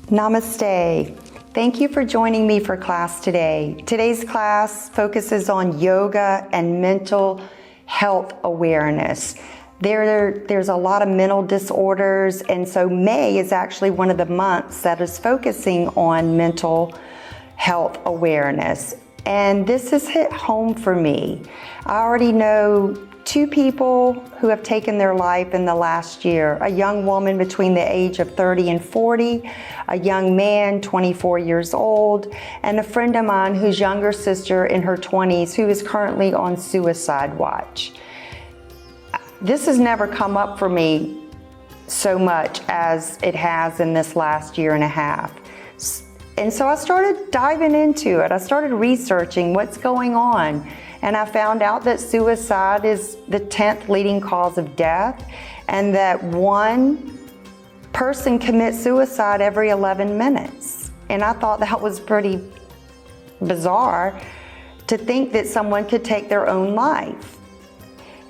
Namaste. Thank you for joining me for class today. Today's class focuses on yoga and mental health awareness. There's a lot of mental disorders, and so May is actually one of the months that is focusing on mental health awareness. And this has hit home for me. I already know 2 people who have taken their life in the last year. A young woman between the age of 30 and 40, a young man, 24 years old, and a friend of mine whose younger sister in her 20s who is currently on suicide watch. This has never come up for me so much as it has in this last year and a half. And so I started diving into it. I started researching what's going on. And I found out that suicide is the 10th leading cause of death, and that one person commits suicide every 11 minutes. And I thought that was pretty bizarre to think that someone could take their own life.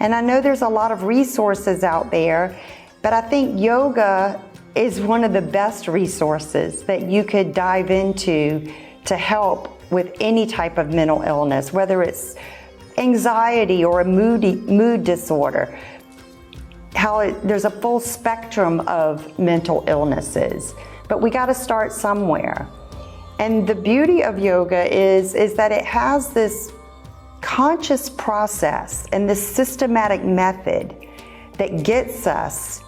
And I know there's a lot of resources out there, but I think yoga is one of the best resources that you could dive into to help with any type of mental illness, whether it's anxiety or a mood disorder. There's a full spectrum of mental illnesses, but we got to start somewhere. And the beauty of yoga is that it has this conscious process and this systematic method that gets us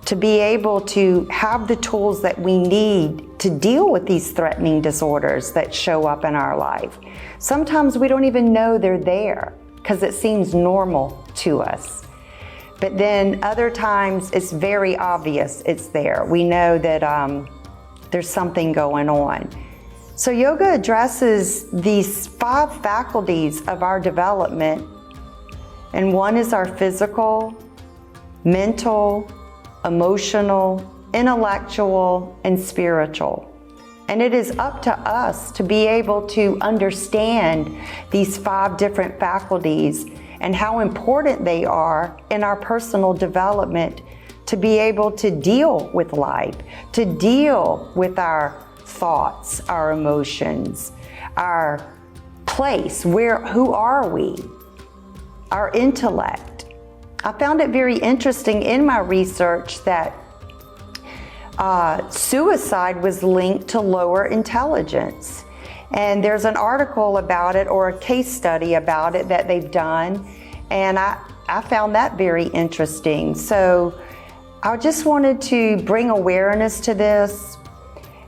to be able to have the tools that we need to deal with these threatening disorders that show up in our life. Sometimes we don't even know they're there because it seems normal to us. But then other times it's very obvious it's there. We know that there's something going on. So yoga addresses these 5 faculties of our development, and one is our physical, mental, emotional, intellectual, and spiritual. And it is up to us to be able to understand these 5 different faculties and how important they are in our personal development to be able to deal with life, to deal with our thoughts, our emotions, our place, who are we, our intellect. I found it very interesting in my research that suicide was linked to lower intelligence. And there's an article about it, or a case study about it that they've done, and I found that very interesting. So I just wanted to bring awareness to this.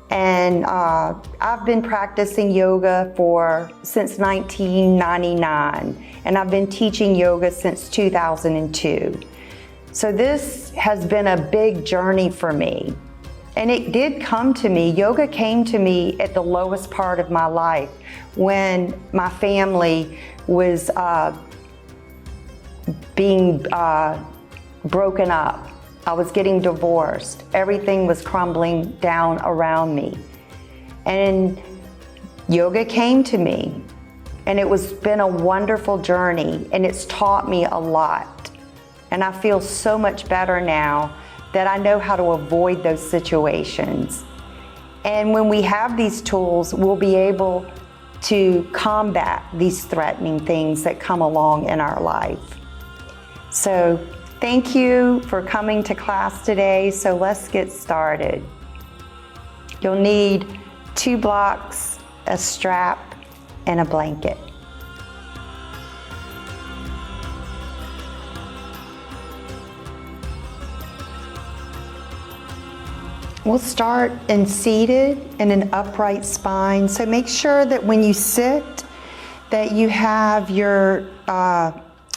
And I've been practicing yoga since 1999, and I've been teaching yoga since 2002. So this has been a big journey for me. And it did come to me, yoga came to me at the lowest part of my life when my family was being broken up. I was getting divorced. Everything was crumbling down around me. And yoga came to me, and it's been a wonderful journey, and it's taught me a lot. And I feel so much better now that I know how to avoid those situations. And when we have these tools, we'll be able to combat these threatening things that come along in our life. So thank you for coming to class today. So let's get started. You'll need 2 blocks, a strap, and a blanket. We'll start in seated in an upright spine. So make sure that when you sit, that you have your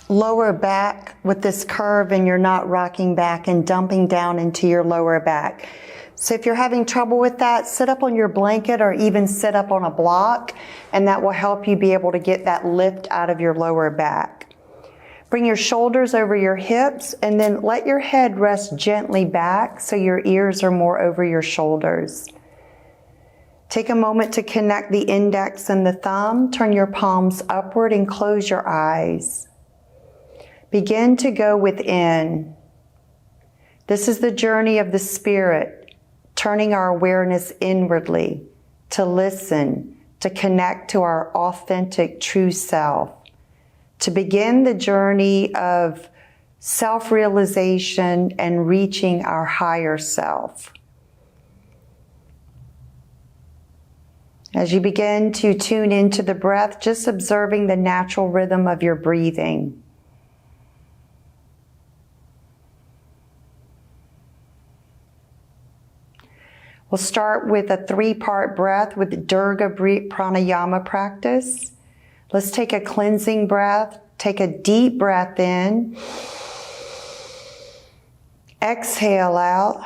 lower back with this curve and you're not rocking back and dumping down into your lower back. So if you're having trouble with that, sit up on your blanket or even sit up on a block, and that will help you be able to get that lift out of your lower back. Bring your shoulders over your hips and then let your head rest gently back so your ears are more over your shoulders. Take a moment to connect the index and the thumb. Turn your palms upward and close your eyes. Begin to go within. This is the journey of the spirit turning our awareness inwardly to listen, to connect to our authentic true self, to begin the journey of self-realization and reaching our higher self. As you begin to tune into the breath, just observing the natural rhythm of your breathing. We'll start with a 3-part breath with the Durga Pranayama practice. Let's take a cleansing breath. Take a deep breath in. Exhale out.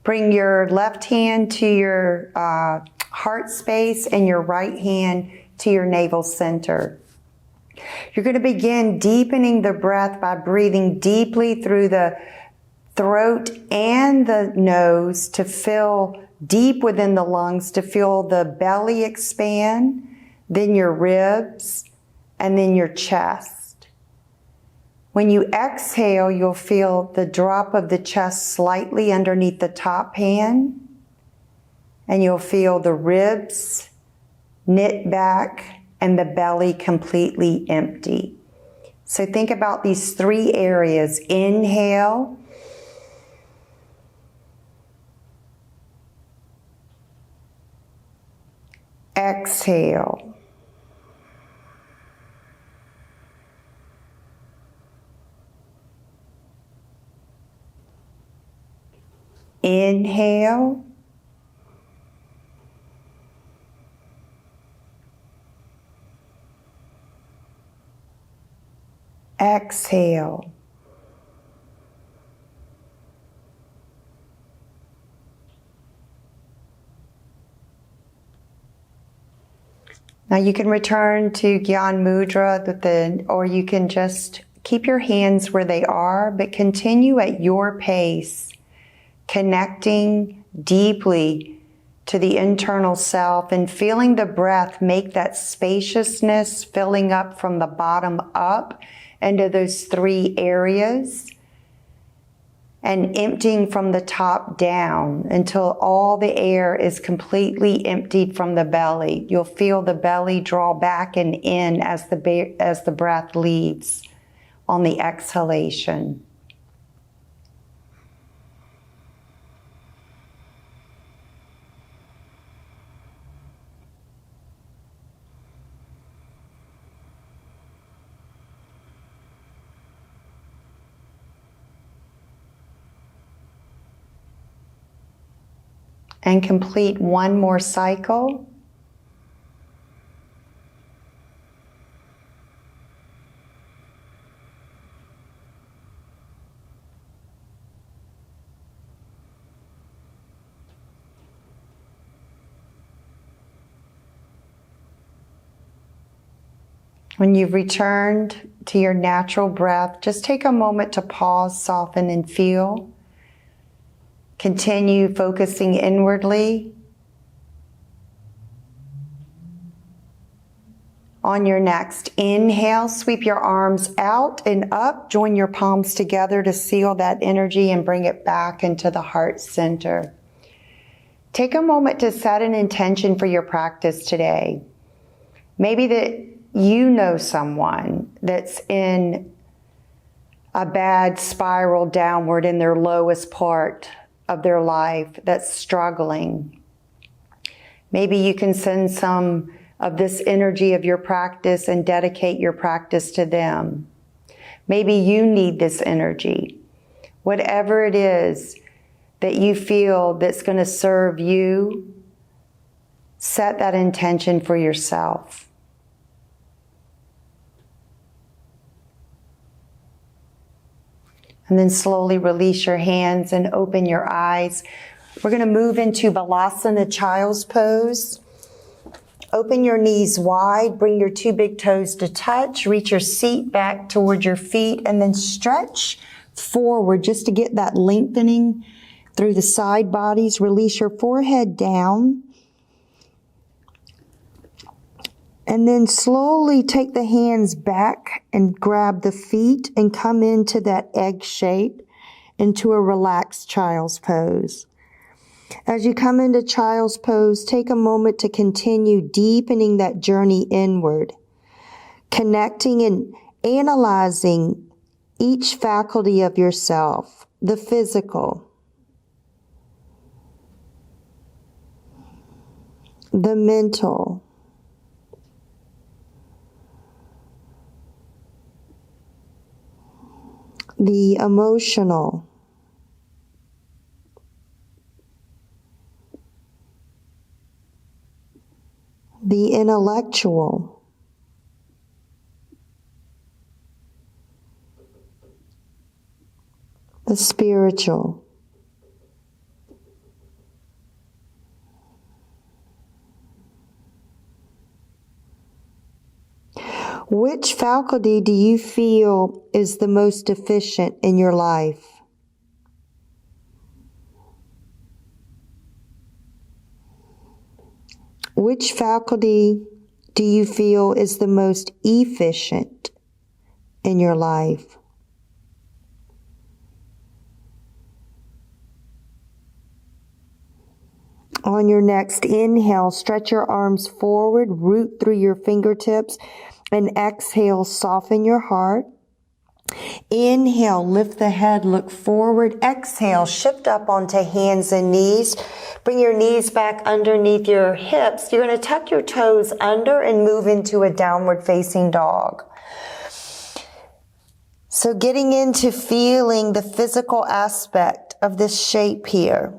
Bring your left hand to your heart space and your right hand to your navel center. You're going to begin deepening the breath by breathing deeply through the throat and the nose to fill deep within the lungs, to feel the belly expand, then your ribs, and then your chest. When you exhale, you'll feel the drop of the chest slightly underneath the top hand, and you'll feel the ribs knit back and the belly completely empty. So think about these 3 areas. Inhale. Exhale. Inhale. Exhale. Now you can return to Gyan Mudra, or you can just keep your hands where they are, but continue at your pace, connecting deeply to the internal self and feeling the breath make that spaciousness, filling up from the bottom up into those 3 areas, and emptying from the top down until all the air is completely emptied from the belly. You'll feel the belly draw back and in as the breath leaves on the exhalation. And complete 1 more cycle. When you've returned to your natural breath, just take a moment to pause, soften, and feel. Continue focusing inwardly. On your next inhale, sweep your arms out and up. Join your palms together to seal that energy and bring it back into the heart center. Take a moment to set an intention for your practice today. Maybe that you know someone that's in a bad spiral downward in their lowest part of their life that's struggling. Maybe you can send some of this energy of your practice and dedicate your practice to them. Maybe you need this energy. Whatever it is that you feel that's going to serve you, set that intention for yourself. And then slowly release your hands and open your eyes. We're going to move into Balasana, Child's Pose. Open your knees wide, bring your 2 big toes to touch, reach your seat back toward your feet, and then stretch forward just to get that lengthening through the side bodies. Release your forehead down. And then slowly take the hands back and grab the feet and come into that egg shape, into a relaxed child's pose. As you come into child's pose, take a moment to continue deepening that journey inward, connecting and analyzing each faculty of yourself, the physical, the mental, the emotional, the intellectual, the spiritual. Which faculty do you feel is the most deficient in your life? Which faculty do you feel is the most efficient in your life? On your next inhale, stretch your arms forward, root through your fingertips, and exhale, soften your heart. Inhale, lift the head, look forward. Exhale, shift up onto hands and knees. Bring your knees back underneath your hips. You're going to tuck your toes under and move into a downward facing dog. So getting into feeling the physical aspect of this shape here.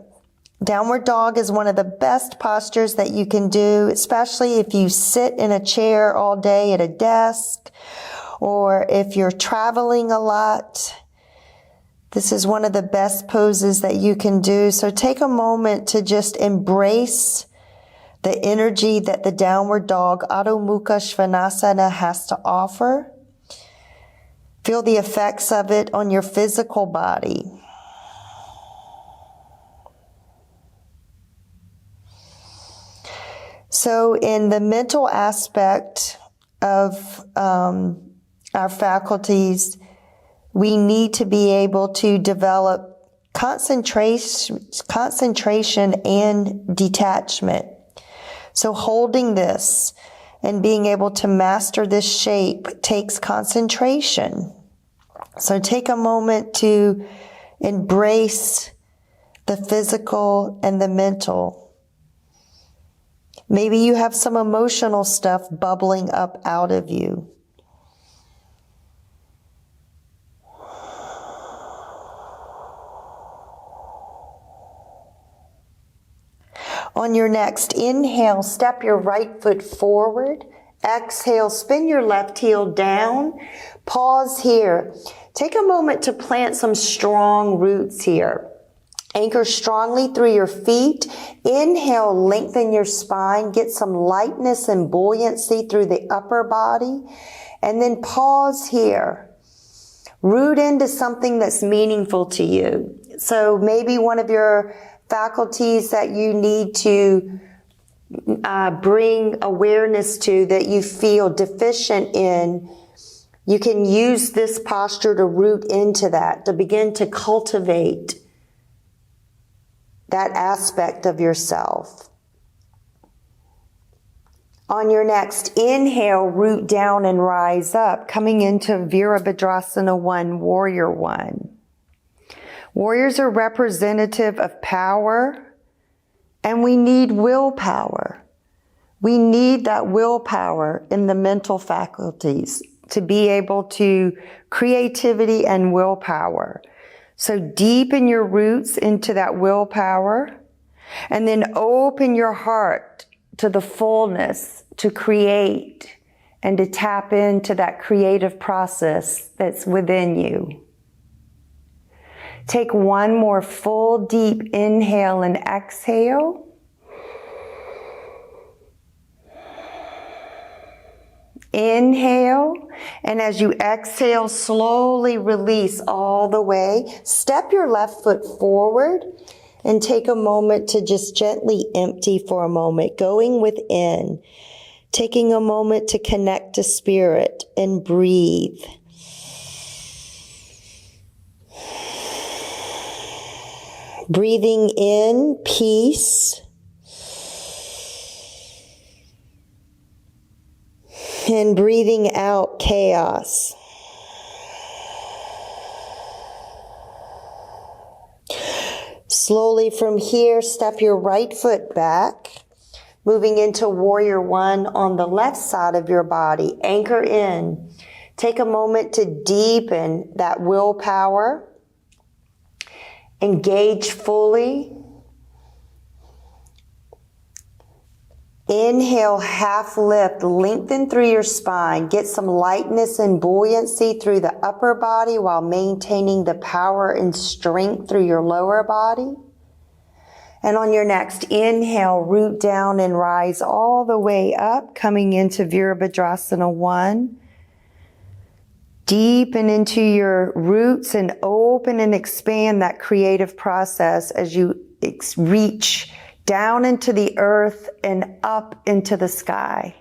Downward dog is one of the best postures that you can do, especially if you sit in a chair all day at a desk, or if you're traveling a lot. This is one of the best poses that you can do. So take a moment to just embrace the energy that the downward dog, Adho Mukha Svanasana, has to offer. Feel the effects of it on your physical body. So in the mental aspect of our faculties, we need to be able to develop concentration and detachment. So holding this and being able to master this shape takes concentration. So take a moment to embrace the physical and the mental. Maybe you have some emotional stuff bubbling up out of you. On your next inhale, step your right foot forward. Exhale, spin your left heel down. Pause here. Take a moment to plant some strong roots here. Anchor strongly through your feet. Inhale, lengthen your spine. Get some lightness and buoyancy through the upper body. And then pause here. Root into something that's meaningful to you. So maybe one of your faculties that you need to bring awareness to, that you feel deficient in, you can use this posture to root into that, to begin to cultivate that aspect of yourself. On your next inhale, root down and rise up, coming into Virabhadrasana 1, Warrior 1. Warriors are representative of power, and we need willpower. We need that willpower in the mental faculties to be able to creativity and willpower. So deepen your roots into that willpower, and then open your heart to the fullness to create and to tap into that creative process that's within you. Take one more full deep inhale and exhale. Inhale, and as you exhale, slowly release all the way. Step your left foot forward and take a moment to just gently empty for a moment, going within. Taking a moment to connect to spirit and breathe. Breathing in peace. And breathing out chaos. Slowly from here, step your right foot back, moving into Warrior One on the left side of your body. Anchor in. Take a moment to deepen that willpower. Engage fully. Inhale, half lift, lengthen through your spine. Get some lightness and buoyancy through the upper body while maintaining the power and strength through your lower body. And on your next inhale, root down and rise all the way up, coming into Virabhadrasana 1. Deepen into your roots and open and expand that creative process as you reach down into the earth and up into the sky.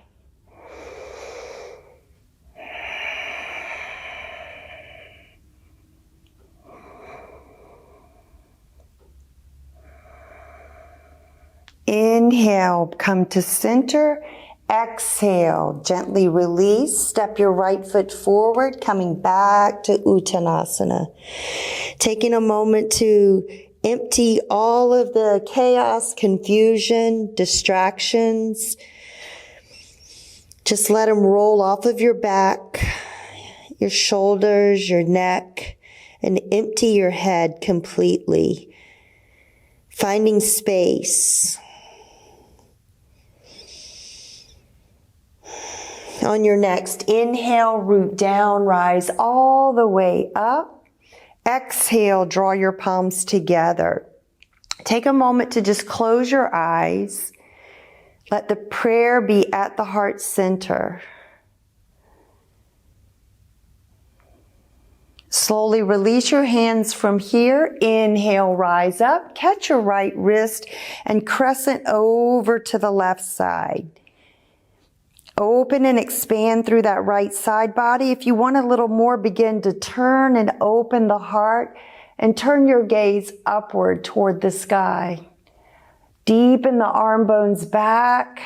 Inhale, come to center. Exhale, gently release. Step your right foot forward, coming back to Uttanasana. Taking a moment to empty all of the chaos, confusion, distractions. Just let them roll off of your back, your shoulders, your neck, and empty your head completely. Finding space. On your next inhale, root down, rise all the way up. Exhale, draw your palms together. Take a moment to just close your eyes. Let the prayer be at the heart center. Slowly release your hands from here. Inhale, rise up. Catch your right wrist and crescent over to the left side. Open and expand through that right side body. If you want a little more, begin to turn and open the heart and turn your gaze upward toward the sky. Deepen the arm bones back.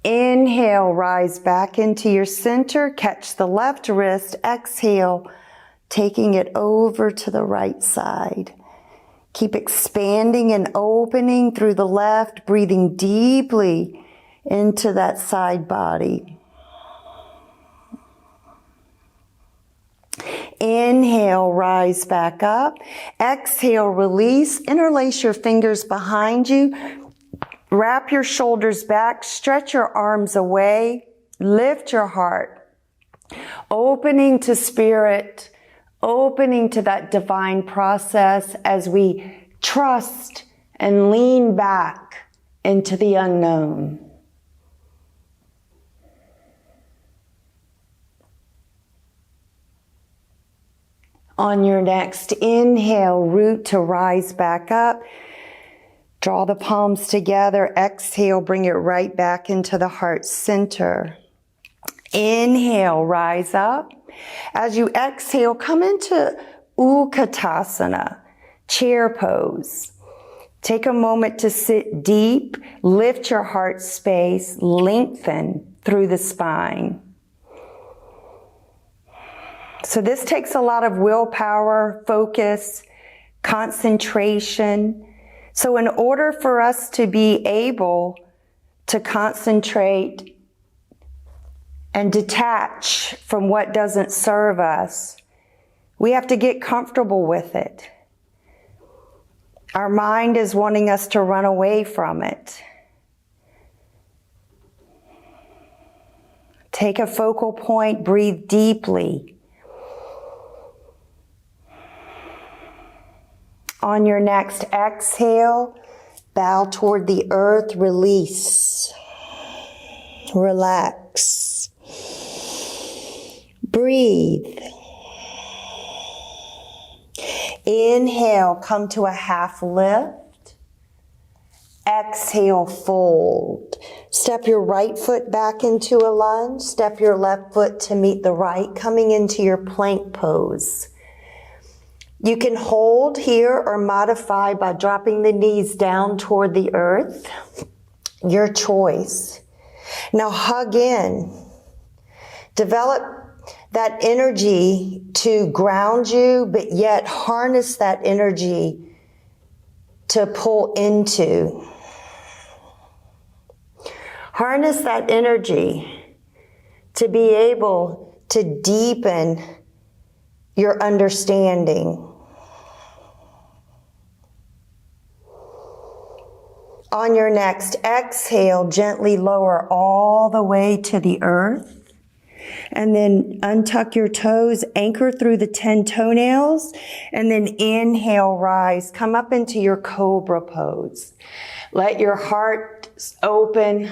Inhale, rise back into your center. Catch the left wrist. Exhale, taking it over to the right side. Keep expanding and opening through the left, breathing deeply into that side body. Inhale, rise back up. Exhale, release. Interlace your fingers behind you. Wrap your shoulders back. Stretch your arms away. Lift your heart. Opening to spirit. Opening to that divine process as we trust and lean back into the unknown. On your next inhale, root to rise back up. Draw the palms together. Exhale, bring it right back into the heart center. Inhale, rise up. As you exhale, come into Utkatasana, chair pose. Take a moment to sit deep, lift your heart space, lengthen through the spine. So this takes a lot of willpower, focus, concentration. So in order for us to be able to concentrate and detach from what doesn't serve us, we have to get comfortable with it. Our mind is wanting us to run away from it. Take a focal point, breathe deeply. On your next exhale, bow toward the earth, release, relax, breathe. Inhale, come to a half lift. Exhale, fold. Step your right foot back into a lunge. Step your left foot to meet the right, coming into your plank pose. You can hold here or modify by dropping the knees down toward the earth. Your choice. Now hug in. Develop that energy to ground you, but yet harness that energy to pull into. Harness that energy to be able to deepen your understanding. On your next exhale, gently lower all the way to the earth. And then untuck your toes, anchor through the 10 toenails, and then inhale, rise. Come up into your Cobra Pose. Let your heart open.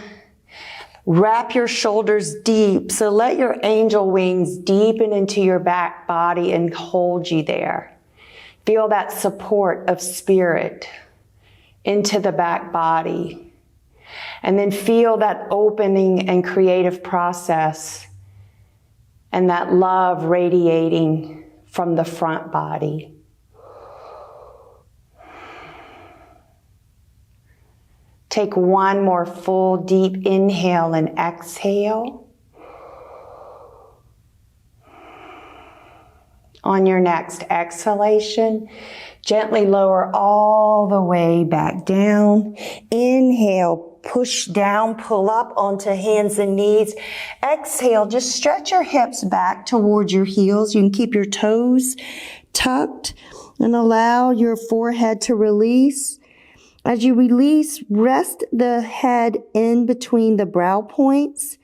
Wrap your shoulders deep. So let your angel wings deepen into your back body and hold you there. Feel that support of spirit into the back body. And then feel that opening and creative process and that love radiating from the front body. Take one more full deep inhale and exhale. On your next exhalation, gently lower all the way back down. Inhale, push down, pull up onto hands and knees. Exhale, just stretch your hips back towards your heels. You can keep your toes tucked and allow your forehead to release. As you release, rest the head in between the brow points,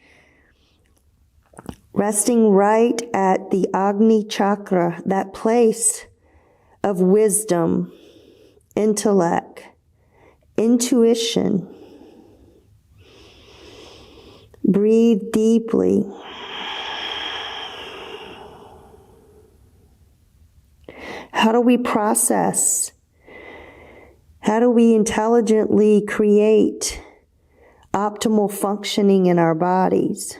resting right at the Agni chakra, that place of wisdom, intellect, intuition. Breathe deeply. How do we process? How do we intelligently create optimal functioning in our bodies?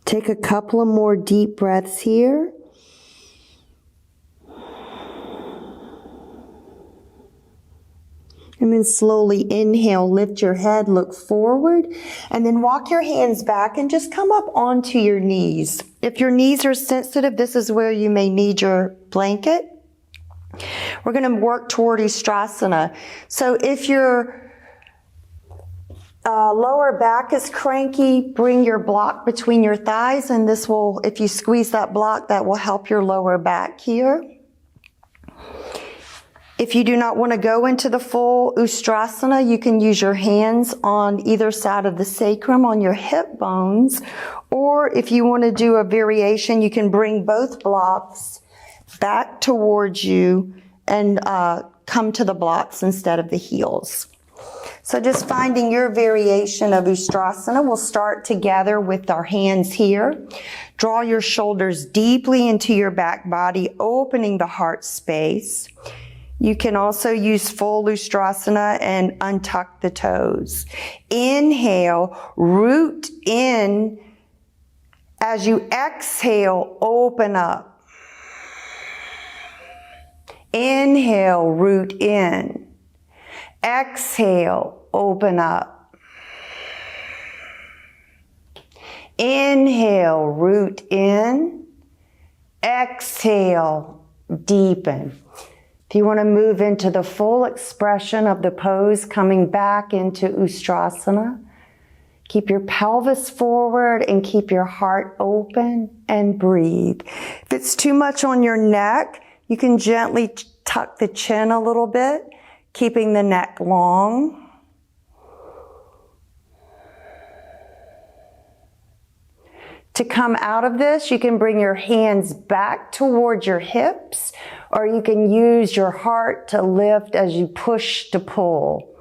Take a couple of more deep breaths here. And then slowly inhale, lift your head, look forward, and then walk your hands back and just come up onto your knees. If your knees are sensitive, this is where you may need your blanket. We're going to work toward Ustrasana. So if your lower back is cranky, bring your block between your thighs, and this will, if you squeeze that block, that will help your lower back here. If you do not want to go into the full Ustrasana, you can use your hands on either side of the sacrum on your hip bones. Or if you want to do a variation, you can bring both blocks back towards you and come to the blocks instead of the heels. So just finding your variation of Ustrasana. We'll start together with our hands here. Draw your shoulders deeply into your back body, opening the heart space. You can also use full Ustrasana and untuck the toes. Inhale, root in. As you exhale, open up. Inhale, root in. Exhale, open up. Inhale, root in. Exhale, deepen. If you want to move into the full expression of the pose, coming back into Ustrasana, keep your pelvis forward and keep your heart open and breathe. If it's too much on your neck, you can gently tuck the chin a little bit, keeping the neck long. To come out of this, you can bring your hands back towards your hips, or you can use your heart to lift as you push to pull.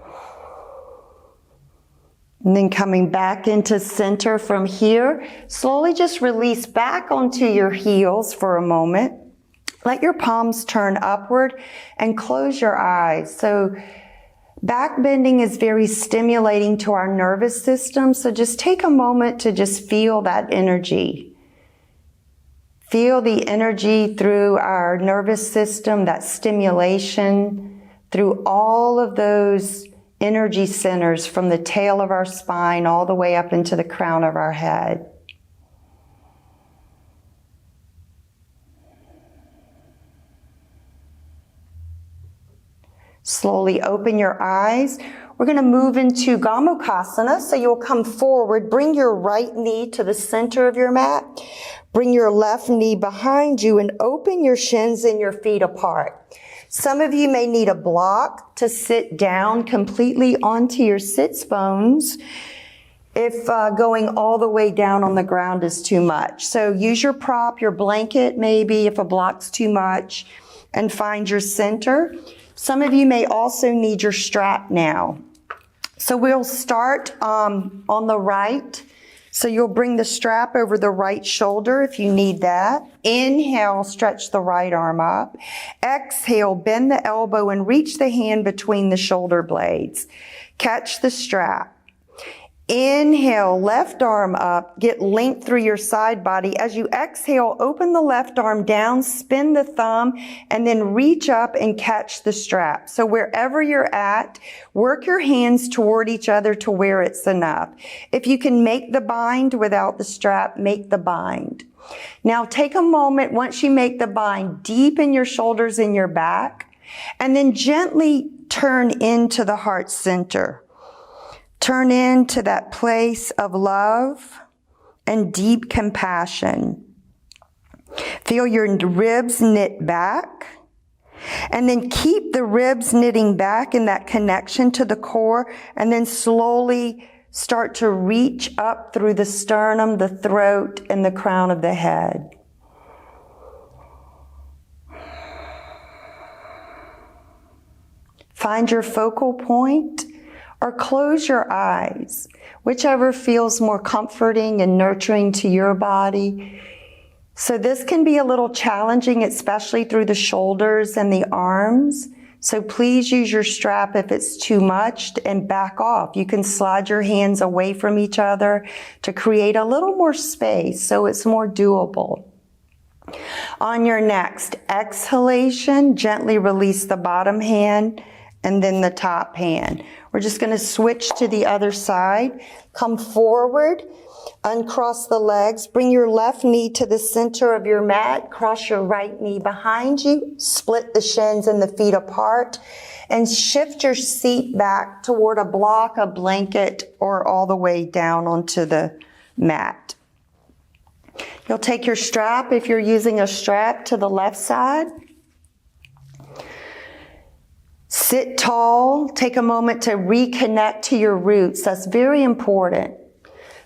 And then coming back into center from here, slowly just release back onto your heels for a moment. Let your palms turn upward and close your eyes. So back bending is very stimulating to our nervous system. So just take a moment to just feel that energy. Feel the energy through our nervous system, that stimulation through all of those energy centers from the tail of our spine all the way up into the crown of our head. Slowly open your eyes. We're going to move into Gamokasana. So you'll come forward, bring your right knee to the center of your mat. Bring your left knee behind you and open your shins and your feet apart. Some of you may need a block to sit down completely onto your sits bones if going all the way down on the ground is too much. So use your prop, your blanket maybe if a block's too much, and find your center. Some of you may also need your strap now. So we'll start on the right. So you'll bring the strap over the right shoulder if you need that. Inhale, stretch the right arm up. Exhale, bend the elbow and reach the hand between the shoulder blades. Catch the strap. Inhale, left arm up, get length through your side body. As you exhale, open the left arm down, spin the thumb, and then reach up and catch the strap. So wherever you're at, work your hands toward each other to where it's enough. If you can make the bind without the strap, make the bind. Now take a moment, once you make the bind, deepen your shoulders in your back, and then gently turn into the heart center. Turn into that place of love and deep compassion. Feel your ribs knit back. And then keep the ribs knitting back in that connection to the core. And then slowly start to reach up through the sternum, the throat, and the crown of the head. Find your focal point. Or close your eyes, whichever feels more comforting and nurturing to your body. So this can be a little challenging, especially through the shoulders and the arms. So please use your strap if it's too much and back off. You can slide your hands away from each other to create a little more space so it's more doable. On your next exhalation, gently release the bottom hand and then the top hand. We're just going to switch to the other side. Come forward, uncross the legs, bring your left knee to the center of your mat, cross your right knee behind you, split the shins and the feet apart, and shift your seat back toward a block, a blanket, or all the way down onto the mat. You'll take your strap, if you're using a strap, to the left side. Sit tall. Take a moment to reconnect to your roots. That's very important.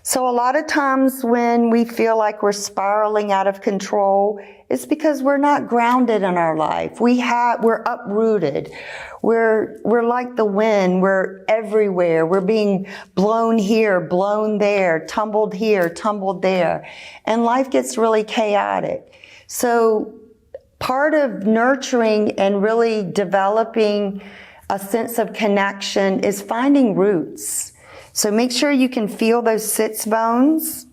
So a lot of times when we feel like we're spiraling out of control, it's because we're not grounded in our life. We're uprooted. We're like the wind. We're everywhere. We're being blown here, blown there, tumbled here, tumbled there. And life gets really chaotic. So part of nurturing and really developing a sense of connection is finding roots. So make sure you can feel those sits bones.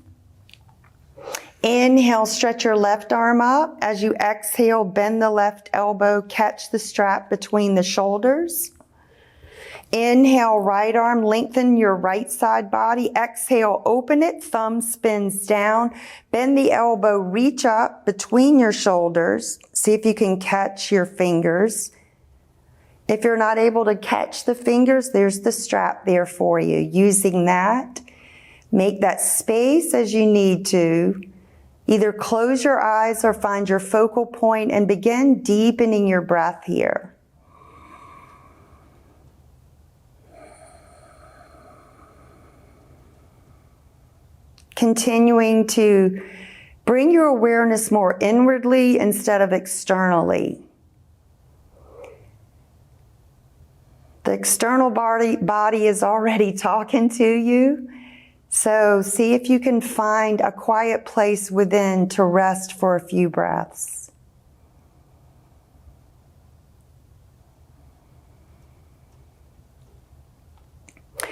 Inhale, stretch your left arm up. As you exhale, bend the left elbow, catch the strap between the shoulders. Inhale, right arm, lengthen your right side body. Exhale, open it, thumb spins down. Bend the elbow, reach up between your shoulders. See if you can catch your fingers. If you're not able to catch the fingers, there's the strap there for you. Using that, make that space as you need to. Either close your eyes or find your focal point and begin deepening your breath here. Continuing to bring your awareness more inwardly instead of externally. The The external body is already talking to you. So see if you can find a quiet place within to rest for a few breaths.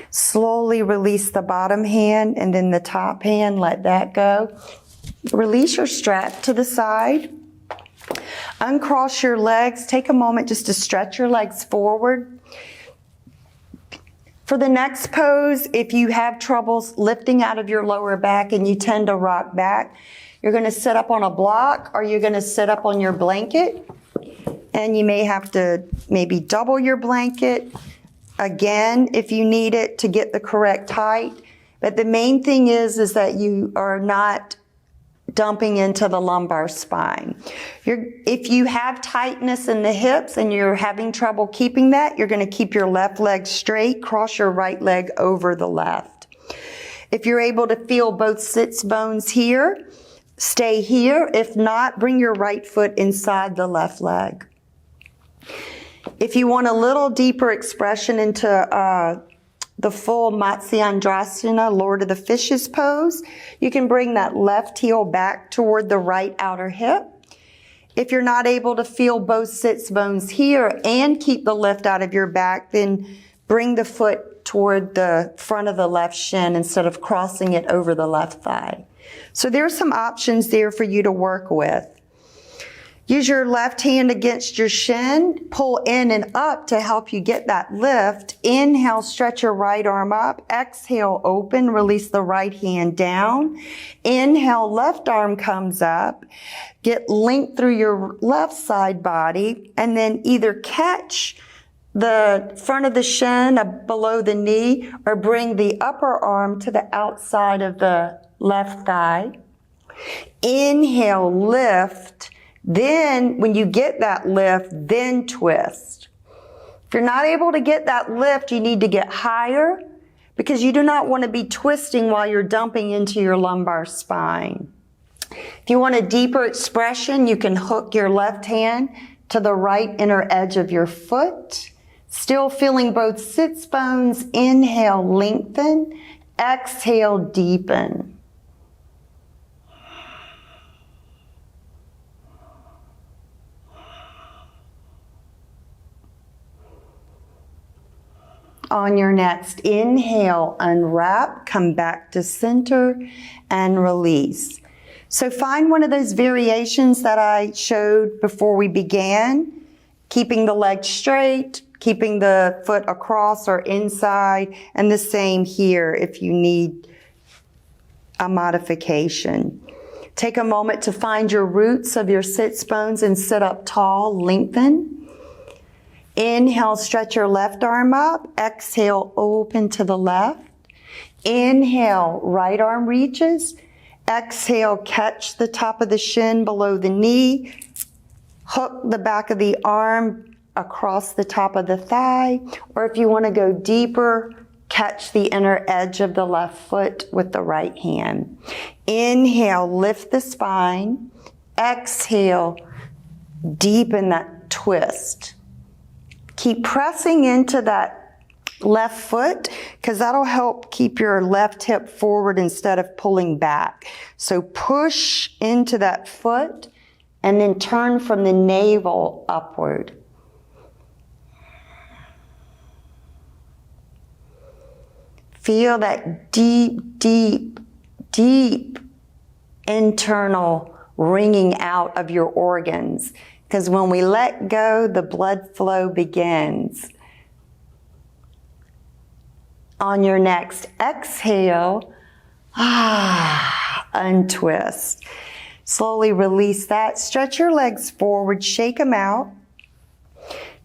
Slowly release the bottom hand and then the top hand, let that go. Release your strap to the side. Uncross your legs. Take a moment just to stretch your legs forward. For the next pose, if you have troubles lifting out of your lower back and you tend to rock back, you're going to sit up on a block or you're going to sit up on your blanket. And you may have to maybe double your blanket again if you need it to get the correct height. But the main thing is that you are not dumping into the lumbar spine. If you have tightness in the hips and you're having trouble keeping that, you're going to keep your left leg straight, cross your right leg over the left. If you're able to feel both sits bones here, stay here. If not, bring your right foot inside the left leg. If you want a little deeper expression into the full Matsyendrasana, Lord of the Fishes pose, you can bring that left heel back toward the right outer hip. If you're not able to feel both sits bones here and keep the lift out of your back, then bring the foot toward the front of the left shin instead of crossing it over the left thigh. So there's some options there for you to work with. Use your left hand against your shin, pull in and up to help you get that lift. Inhale, stretch your right arm up. Exhale, open, release the right hand down. Inhale, left arm comes up. Get length through your left side body and then either catch the front of the shin below the knee or bring the upper arm to the outside of the left thigh. Inhale, lift. Then, when you get that lift, then twist. If you're not able to get that lift, you need to get higher because you do not want to be twisting while you're dumping into your lumbar spine. If you want a deeper expression, you can hook your left hand to the right inner edge of your foot. Still feeling both sits bones. Inhale, lengthen. Exhale, deepen. On your next inhale, unwrap, come back to center, and release. So find one of those variations that I showed before we began, keeping the leg straight, keeping the foot across or inside, and the same here if you need a modification. Take a moment to find your roots of your sits bones and sit up tall, lengthen. Inhale, stretch your left arm up. Exhale, open to the left. Inhale, right arm reaches. Exhale, catch the top of the shin below the knee. Hook the back of the arm across the top of the thigh. Or if you want to go deeper, catch the inner edge of the left foot with the right hand. Inhale, lift the spine. Exhale, deepen that twist. Keep pressing into that left foot because that'll help keep your left hip forward instead of pulling back. So push into that foot and then turn from the navel upward. Feel that deep, deep, deep internal wringing out of your organs. Because when we let go, the blood flow begins. On your next exhale, untwist. Slowly release that. Stretch your legs forward, shake them out.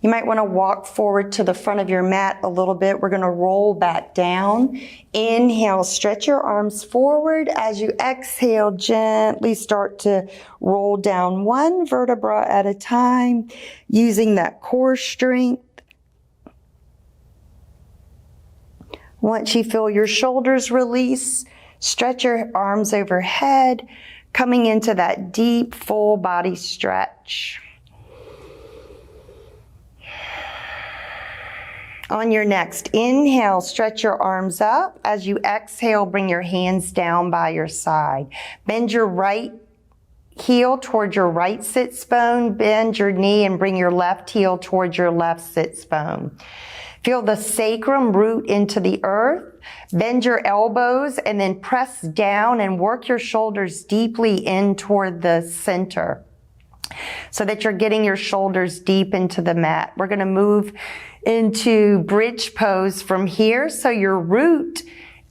You might want to walk forward to the front of your mat a little bit. We're going to roll back down. Inhale, stretch your arms forward. As you exhale, gently start to roll down one vertebra at a time, using that core strength. Once you feel your shoulders release, stretch your arms overhead, coming into that deep, full body stretch. On your next inhale, stretch your arms up. As you exhale, bring your hands down by your side. Bend your right heel toward your right sits bone. Bend your knee and bring your left heel towards your left sits bone. Feel the sacrum root into the earth. Bend your elbows and then press down and work your shoulders deeply in toward the center so that you're getting your shoulders deep into the mat. We're going to move into bridge pose from here. So your root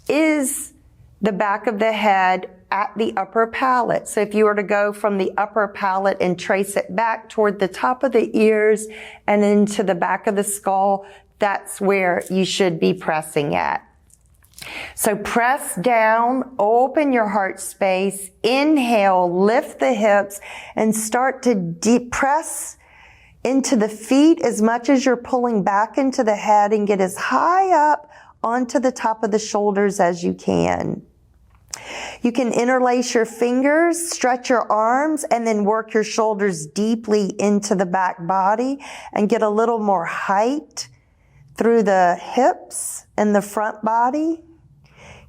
is the back of the head at the upper palate. So if you were to go from the upper palate and trace it back toward the top of the ears and into the back of the skull, that's where you should be pressing at. So press down, open your heart space, inhale, lift the hips, and start to press into the feet as much as you're pulling back into the head, and get as high up onto the top of the shoulders as you can. You can interlace your fingers, stretch your arms, and then work your shoulders deeply into the back body and get a little more height through the hips and the front body.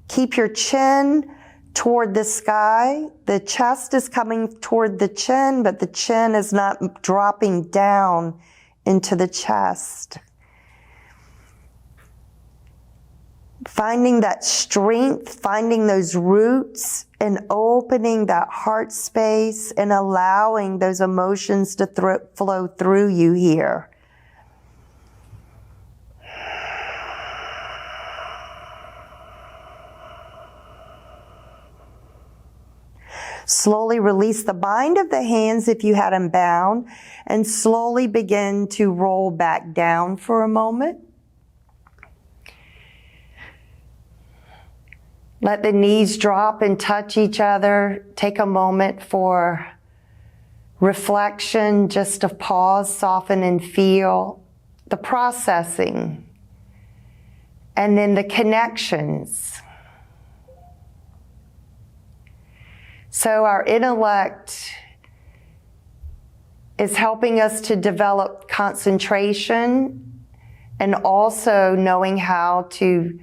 Keep your chin toward the sky. The chest is coming toward the chin, but the chin is not dropping down into the chest. Finding that strength, finding those roots, and opening that heart space and allowing those emotions to flow through you here. Slowly release the bind of the hands if you had them bound, and slowly begin to roll back down for a moment. Let the knees drop and touch each other. Take a moment for reflection, just to pause, soften, and feel the processing, and then the connections. So our intellect is helping us to develop concentration and also knowing how to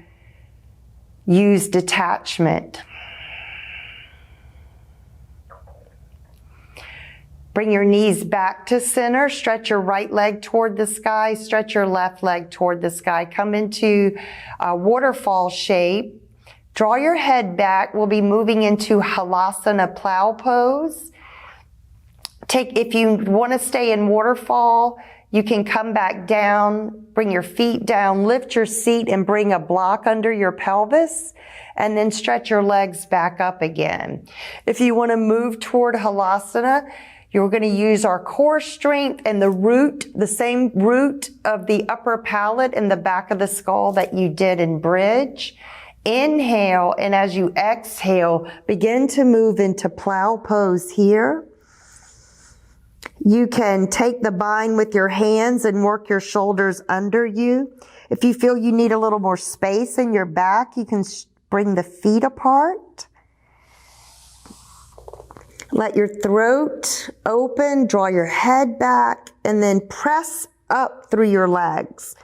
use detachment. Bring your knees back to center. Stretch your right leg toward the sky. Stretch your left leg toward the sky. Come into a waterfall shape. Draw your head back. We'll be moving into Halasana, Plow Pose. If you want to stay in waterfall, you can come back down, bring your feet down, lift your seat and bring a block under your pelvis, and then stretch your legs back up again. If you want to move toward Halasana, you're going to use our core strength and the root, the same root of the upper palate and the back of the skull that you did in bridge. Inhale, and as you exhale, begin to move into Plow Pose here. You can take the bind with your hands and work your shoulders under you. If you feel you need a little more space in your back, you can bring the feet apart. Let your throat open, draw your head back, and then press up through your legs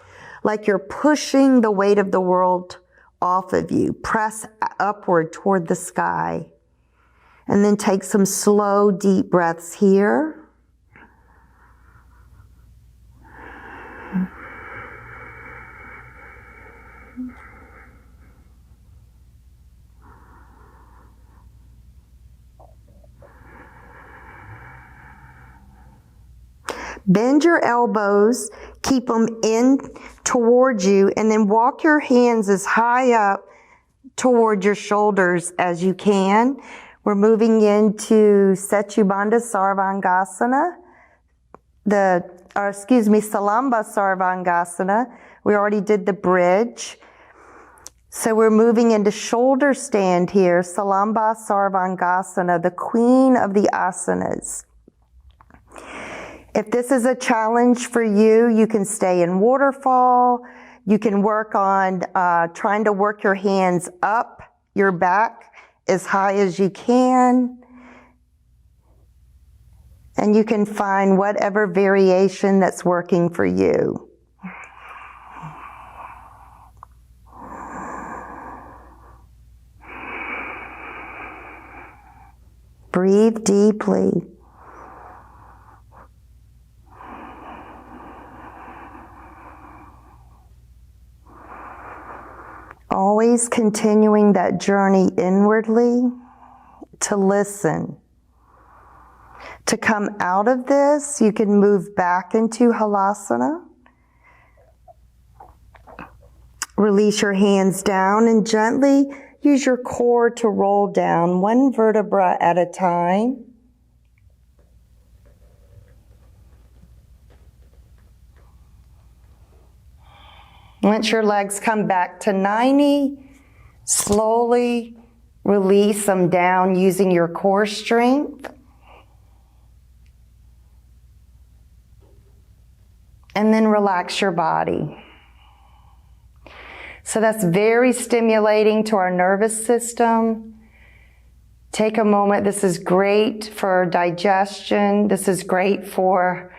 like you're pushing the weight of the world off of you. Press upward toward the sky. And then take some slow, deep breaths here. Bend your elbows, keep them in towards you, and then walk your hands as high up toward your shoulders as you can. We're moving into Setubandha Sarvangasana, Salamba Sarvangasana. We already did the bridge. So we're moving into shoulder stand here, Salamba Sarvangasana, the queen of the asanas. If this is a challenge for you, you can stay in waterfall. You can work on trying to work your hands up your back as high as you can. And you can find whatever variation that's working for you. Breathe deeply. Always continuing that journey inwardly to listen. To come out of this, you can move back into Halasana. Release your hands down and gently use your core to roll down one vertebra at a time. Once your legs come back to 90, slowly release them down using your core strength. And then relax your body. So that's very stimulating to our nervous system. Take a moment. This is great for digestion. This is great for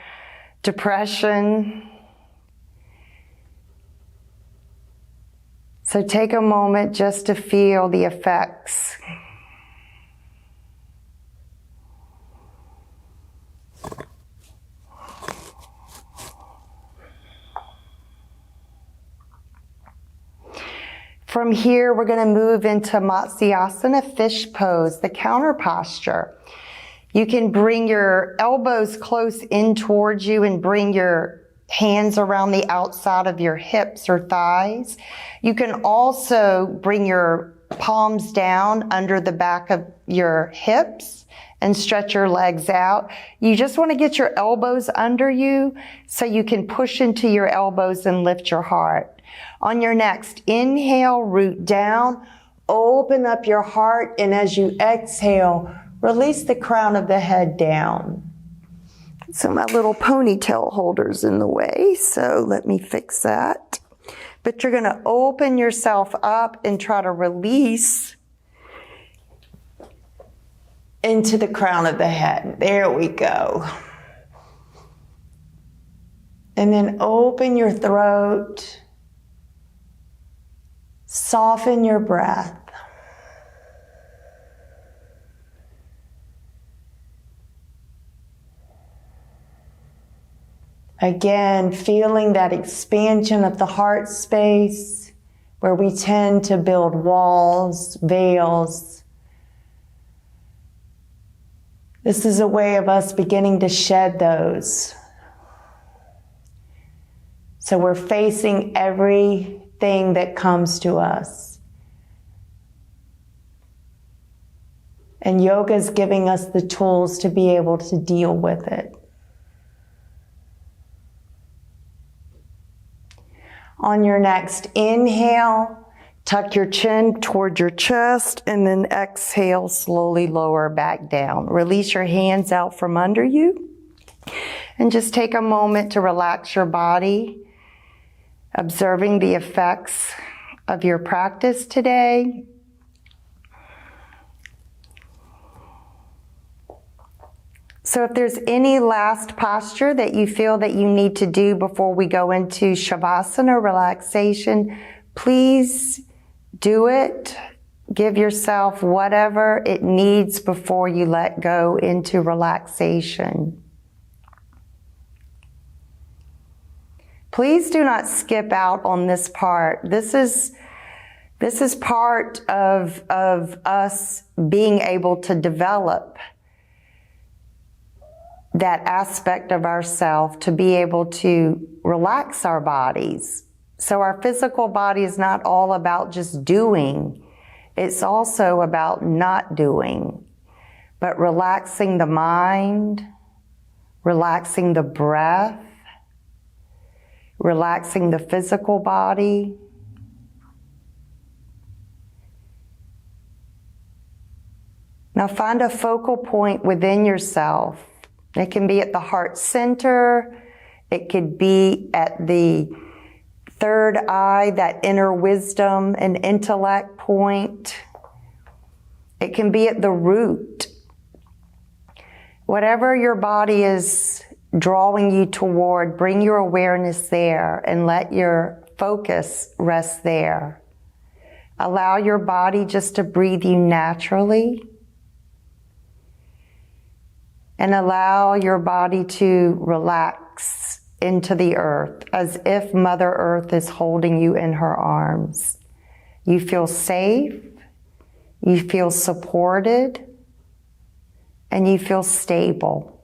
depression. So take a moment just to feel the effects. From here, we're going to move into Matsyasana, fish pose, the counter posture. You can bring your elbows close in towards you and bring your hands around the outside of your hips or thighs. You can also bring your palms down under the back of your hips and stretch your legs out. You just want to get your elbows under you so you can push into your elbows and lift your heart. On your next inhale, root down, open up your heart, and as you exhale, release the crown of the head down. So my little ponytail holder's in the way, so let me fix that. But you're going to open yourself up and try to release into the crown of the head. There we go. And then open your throat. Soften your breath. Again, feeling that expansion of the heart space where we tend to build walls, veils. This is a way of us beginning to shed those. So we're facing everything that comes to us. And yoga is giving us the tools to be able to deal with it. On your next inhale, tuck your chin toward your chest and then exhale, slowly lower back down. Release your hands out from under you and just take a moment to relax your body, observing the effects of your practice today. So if there's any last posture that you feel that you need to do before we go into Shavasana, relaxation, please do it. Give yourself whatever it needs before you let go into relaxation. Please do not skip out on this part. This is part of us being able to develop that aspect of ourselves to be able to relax our bodies. So our physical body is not all about just doing. It's also about not doing, but relaxing the mind, relaxing the breath, relaxing the physical body. Now find a focal point within yourself. It can be at the heart center. It could be at the third eye, that inner wisdom and intellect point. It can be at the root. Whatever your body is drawing you toward, bring your awareness there and let your focus rest there. Allow your body just to breathe you naturally. And allow your body to relax into the earth as if Mother Earth is holding you in her arms. You feel safe, you feel supported, and you feel stable.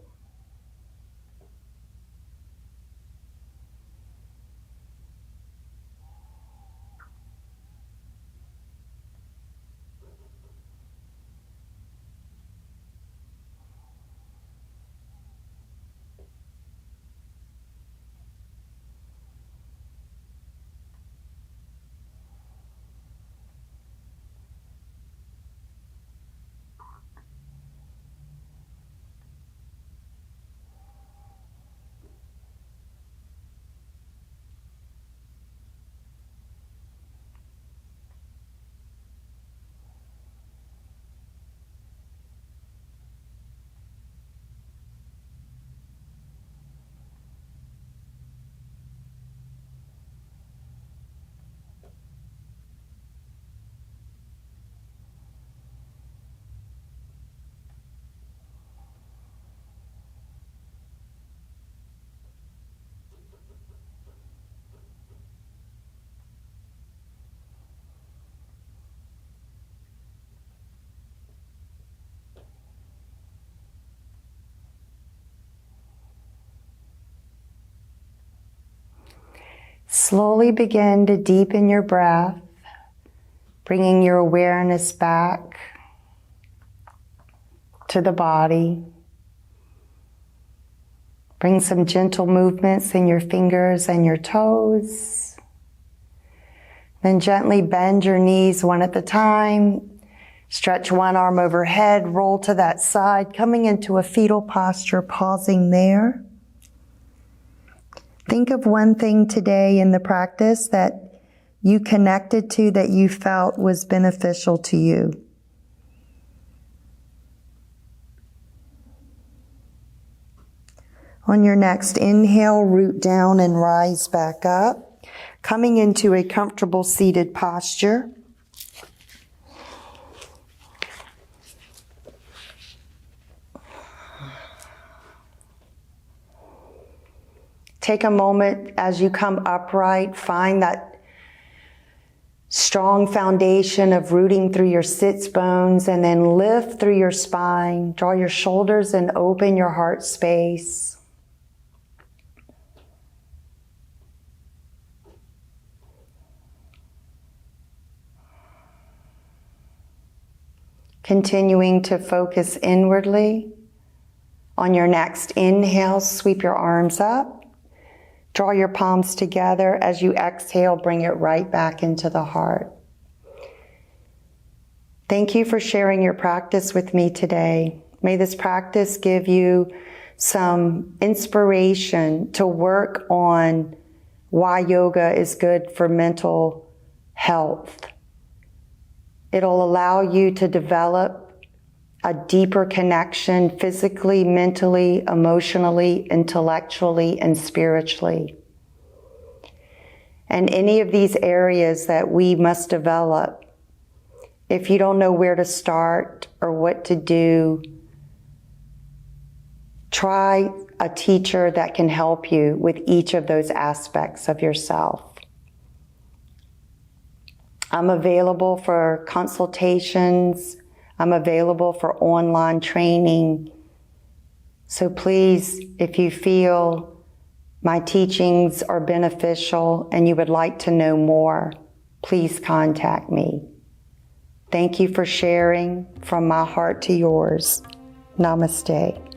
Slowly begin to deepen your breath, bringing your awareness back to the body. Bring some gentle movements in your fingers and your toes. Then gently bend your knees one at a time. Stretch one arm overhead, roll to that side, coming into a fetal posture, pausing there. Think of one thing today in the practice that you connected to, that you felt was beneficial to you. On your next inhale, root down and rise back up, coming into a comfortable seated posture. Take a moment as you come upright, find that strong foundation of rooting through your sits bones, and then lift through your spine. Draw your shoulders and open your heart space. Continuing to focus inwardly. On your next inhale, sweep your arms up. Draw your palms together. As you exhale, bring it right back into the heart. Thank you for sharing your practice with me today. May this practice give you some inspiration to work on why yoga is good for mental health. It'll allow you to develop a deeper connection physically, mentally, emotionally, intellectually, and spiritually. And any of these areas that we must develop, if you don't know where to start or what to do, try a teacher that can help you with each of those aspects of yourself. I'm available for consultations. I'm available for online training. So please, if you feel my teachings are beneficial and you would like to know more, please contact me. Thank you for sharing from my heart to yours. Namaste.